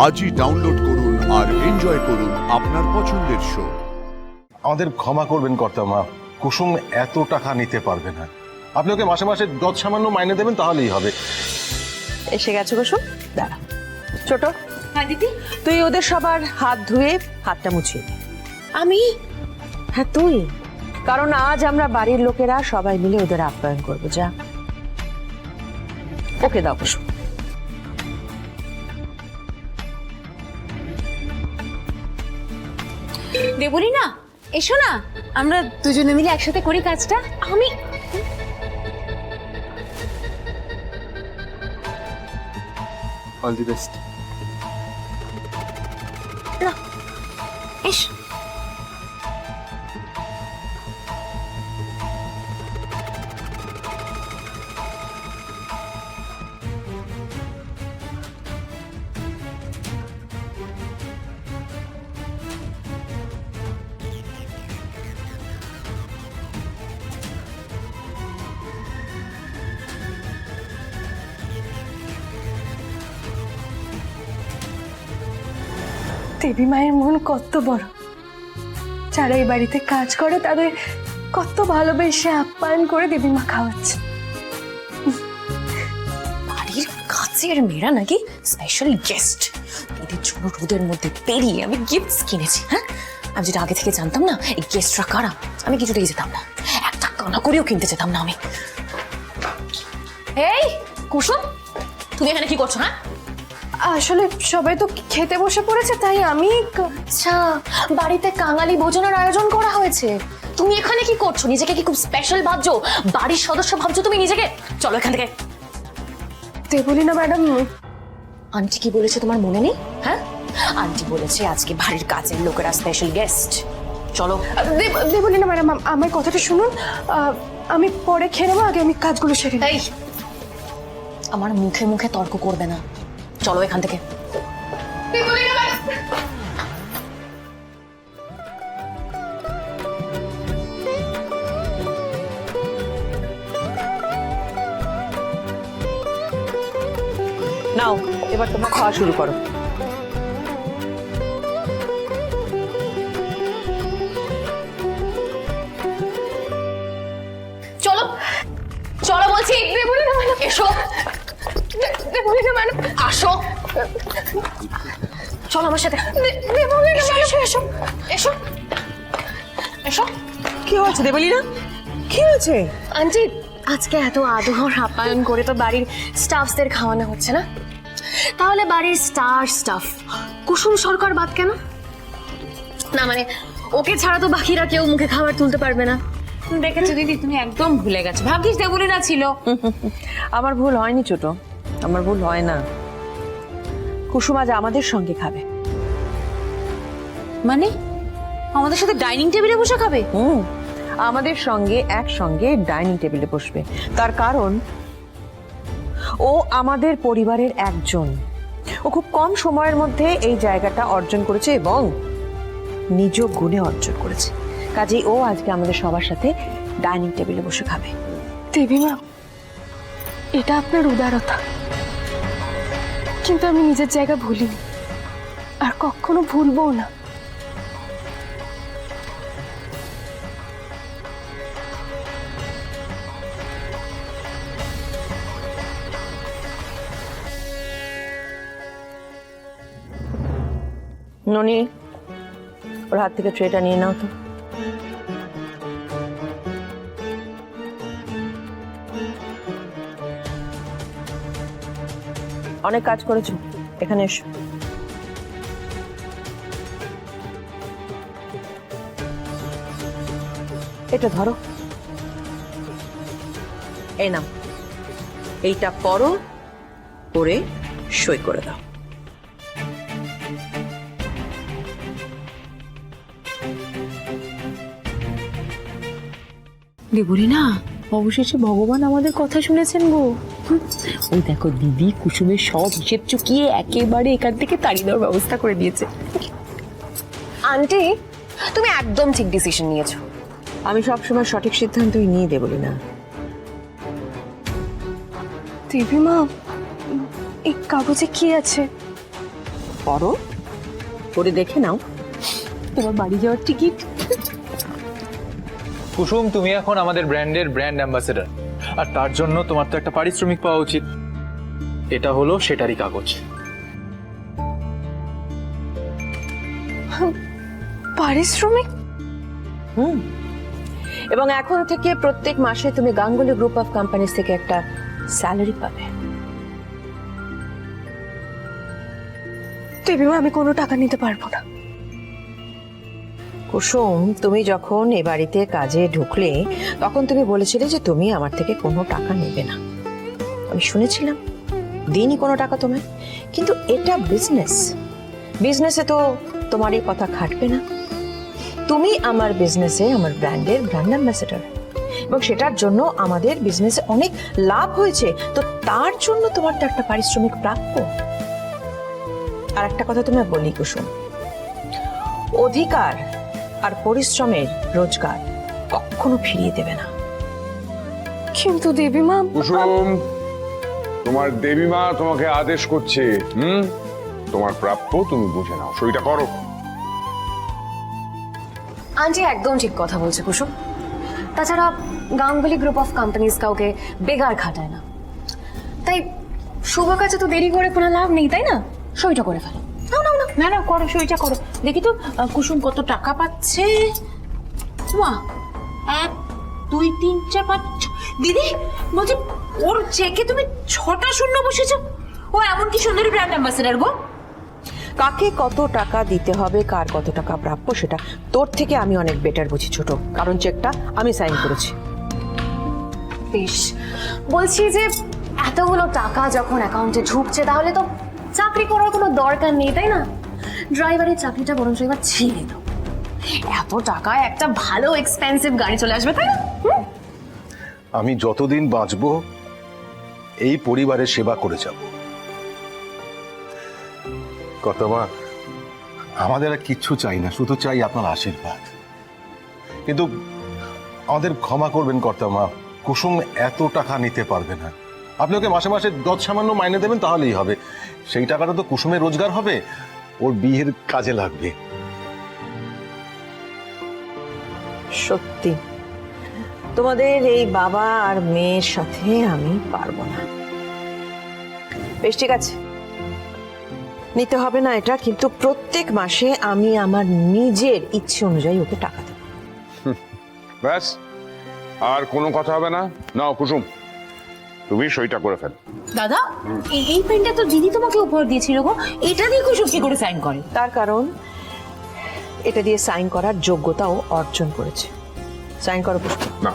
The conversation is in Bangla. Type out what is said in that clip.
আজই ডাউনলোড করুন আর এনজয় করুন আপনার পছন্দের শো। আমাদের ক্ষমা করবেন কর্তামা, কুসুম এত টাকা নিতে পারবে না। আপনি ওকে মাসে মাসে যত সামান্য মাইনে দেবেন তাহলেই হবে। এসে গেছো কুসুম, দাঁড়া। ছোট, হ্যাঁ দিদি। তুই ওদের সবার হাত ধুয়ে হাতটা মুছিয়ে দে। আমি? হ্যাঁ তুই, কারণ আজ আমরা বাড়ির লোকেরা সবাই মিলে ওদের আপ্যায়ন করবো। যা, ওকে দাও কুসুম। দেবলি না, এসো না, আমরা দুজনে মিলে একসাথে করি কাজটা। আমি অল দি বেস্ট। এসো। দেবী মায়ের মন কত বড়, যারা এই বাড়িতে কাজ করে তাদের কত ভালোবেসে আপ্যায়ন করে দেবী মা খাওয়াচ্ছে। বাড়ির কাছের মেয়েরা নাকি স্পেশাল গেস্ট, এদের জন্য রোদের মধ্যে পেরিয়ে আমি গিফটস কিনেছি। হ্যাঁ, আমি যেটা আগে থেকে জানতাম না এই গেস্টরা কারা, আমি কিছুতেই যেতাম না, একটা কানা করেও কিনতে যেতাম না আমি। এই কুসুম, তুমি এখানে কি করছো? হ্যাঁ, আসলে সবাই তো খেতে বসে পড়েছে, তাই আমি আচ্ছা, বাড়িতে কাঙালি ভোজনের আয়োজন করা হয়েছে, তুমি এখানে কি করছো? নিজেকে কি খুব স্পেশাল ভাবছো? বাড়ির সদস্য ভাবছো তুমি নিজেকে? চলো এখান থেকে। দেবলি না ম্যাডাম, আন্টি কি বলেছে তোমার মনে নেই? হ্যাঁ, আন্টি বলেছে আজকে বাড়ির কাজের লোকেরা স্পেশাল গেস্ট। চলো। দেবলি না ম্যাডাম, আমার কথাটা শুনুন। আমি পরে খেয়ে নেবো, আগে আমি কাজগুলো সেরে নিই। এই, আমার মুখে মুখে তর্ক করবে না, চলো এখান থেকে। নাও, এবার তোমরা খাওয়া শুরু করো। চলো চলো বলছি। দেবলি না ম্যাডাম, এসো। দেবলি না ম্যাডাম, আসো, চলো আমার সাথে। দেবলি না ম্যাডাম, এসো এসো এসো এসো। কি হয়েছে দেবলীনা, কি হয়েছে? আন্টি আজকে এত আদর আপ্যায়ন করে তো বাড়ির স্টাফদের খাওয়ানো হচ্ছে না, তাহলে বাড়ির স্টাফ কুসুম সরকার বাদ কেন? না মানে ওকে ছাড়া তো বাকিরা কেউ মুখে খাবার তুলতে পারবে না। দেখেছো দিদি, তুমি একদম ভুলে গেছো, ভাগ্যিস দেবলি না ছিল। আমার ভুল হয়নি ছোট, আমার ভুল হয় না। কুসুম আজ আমাদের সঙ্গে খাবে। মানে আমাদের সাথে ডাইনিং টেবিলে বসে খাবে? আমাদের সঙ্গে একসঙ্গে ডাইনিং টেবিলে বসবে। তার কারণ ও আমাদের পরিবারের একজন। ও খুব কম সময়ের মধ্যে এই জায়গাটা অর্জন করেছে এবং নিজ গুণে অর্জন করেছে। কাজেই ও আজকে আমাদের সবার সাথে ডাইনিং টেবিলে বসে খাবে। দেবী মা, এটা আপনার উদারতা, কিন্তু আমি নিজের জায়গা ভুলিনি আর কখনো ভুলবো না। ননি, ওর হাত থেকে ট্রেটা নিয়ে নাও তো। অনেক কাজ করেছো, এখানে এসো। এটা ধরো, এই নাও, এইটা পড়ো, পড়ে সই করে দাও। দেবলি না, অবশেষে ভগবান আমাদের কথা শুনেছেন গো। ওই দেখো দিদি কুসুমের সব হিসেব চুকিয়ে একেবারে এখান থেকে তাড়িয়ে দেওয়ার ব্যবস্থা করে দিয়েছে। আন্টি তুমি একদম ঠিক ডিসিশন নিয়েছো। আমি সবসময় সঠিক সিদ্ধান্তই নিয়ে দেবলি না। দেবী মা, এই কাগজে কি আছে? করো, করে দেখে নাও তোমার বাড়ি যাওয়ার টিকিট। কুসুম, তুমি এখন আমাদের ব্র্যান্ডের ব্র্যান্ড অ্যাম্বাসেডর, আর তার জন্য তোমার তো একটা পারিশ্রমিক পাওয়া উচিত। এটা হলো সেটারই কাগজ। পারিশ্রমিক? এবং এখন থেকে প্রত্যেক মাসে তুমি গাঙ্গুলি গ্রুপ অফ কোম্পানিজ থেকে একটা স্যালারি পাবে। দেবীমা, আমি কোনো টাকা নিতে পারবো না। কুসুম, তুমি যখন এ বাড়িতে কাজে ঢুকলে তখন তুমি বলেছিলে যে তুমি আমার থেকে কোনো টাকা নেবে না। আমি শুনেছিলাম, দিইনি কোনো টাকা তোমায়। কিন্তু এটা বিজনেস, বিজনেসে তো তোমার এই কথা খাটবে না। তুমি আমার বিজনেসে আমার ব্র্যান্ডের ব্র্যান্ড অ্যাম্বাসেডর, এবং সেটার জন্য আমাদের বিজনেসে অনেক লাভ হয়েছে, তো তার জন্য তোমার তো একটা পারিশ্রমিক প্রাপ্য। আর একটা কথা তোমায় বলি কুসুম, অধিকার আর পরিশ্রমের রোজগার কখনো ফিরিয়ে দেবে না। কিন্তু দেবীমা, কুসুম, তোমার দেবীমা তোমাকে আদেশ করছে। তোমার প্রাপ্য তুমি বুঝে নাও, সইটা করো। আন্টি একদম ঠিক কথা বলছে কুসুম। তাছাড়া গাঙ্গুলি গ্রুপ অফ কোম্পানিজ কাউকে বেগার খাটায় না, তাই শুভ কাছে তো দেরি করে কোনো লাভ নেই, তাই না? সইটা করে ফেলো। না না, করো, সইটা করো। দেখি তো কুসুম কত টাকা পাচ্ছে। মা, 1 2 3 4 5 দিদি বলছি, ওর চেকে তুমি 6টা শূন্য বসেছো। ও এমন কি সুন্দরী ব্র্যান্ড অ্যাম্বাসেডর গো। কাকে কত টাকা দিতে হবে, কার কত টাকা প্রাপ্য, সেটা তোর থেকে আমি অনেক বেটার বুঝি ছোট, কারণ চেকটা আমি সাইন করেছি। বেশ, বলছি যে এতগুলো টাকা যখন অ্যাকাউন্টে ঢুকছে তাহলে তো চাকরি করার কোনো দরকার নেই, তাই না? ড্রাইভারের চাকরিটা বরঞ্চ এবার ছেড়ে দাও। এত টাকায় একটা ভালো এক্সপেন্সিভ গাড়ি চলে আসবে, তাই না? আমি যতদিন বাঁচবো এই পরিবারের সেবা করে যাব। কর্তামা, আমাদের আর কিচ্ছু চাই না, শুধু চাই আপনার আশীর্বাদ। কিন্তু আমাদের ক্ষমা করবেন কর্তামা, কুসুম এত টাকা নিতে পারবে না। আপনি ওকে মাসে মাসে যত সামান্য মাইনে দেবেন তাহলেই হবে। সেই টাকাটা তো কুসুমের রোজগার হবে, ওর বিয়ের কাজে লাগবে। সত্যি তোমাদের এই বাবা আর মেয়ের সাথে আমি পারবো না। বেশ, ঠিক আছে, নিতে হবে না এটা, কিন্তু প্রত্যেক মাসে আমি আমার নিজের ইচ্ছে অনুযায়ী ওকে টাকা দেব। ব্যাস, আর কোনো কথা হবে না। নাও কুসুম, তুমি সইটা করে ফেল। দাদা, এই পেনটা তো দিদি তোমাকে উপহার দিয়েছিল গো। এটা দিয়ে কুসুম কি করে সাইন করে? তার কারণ এটা দিয়ে সাইন করার যোগ্যতাও অর্জন করেছে। সাইন করো পুষ্প। না,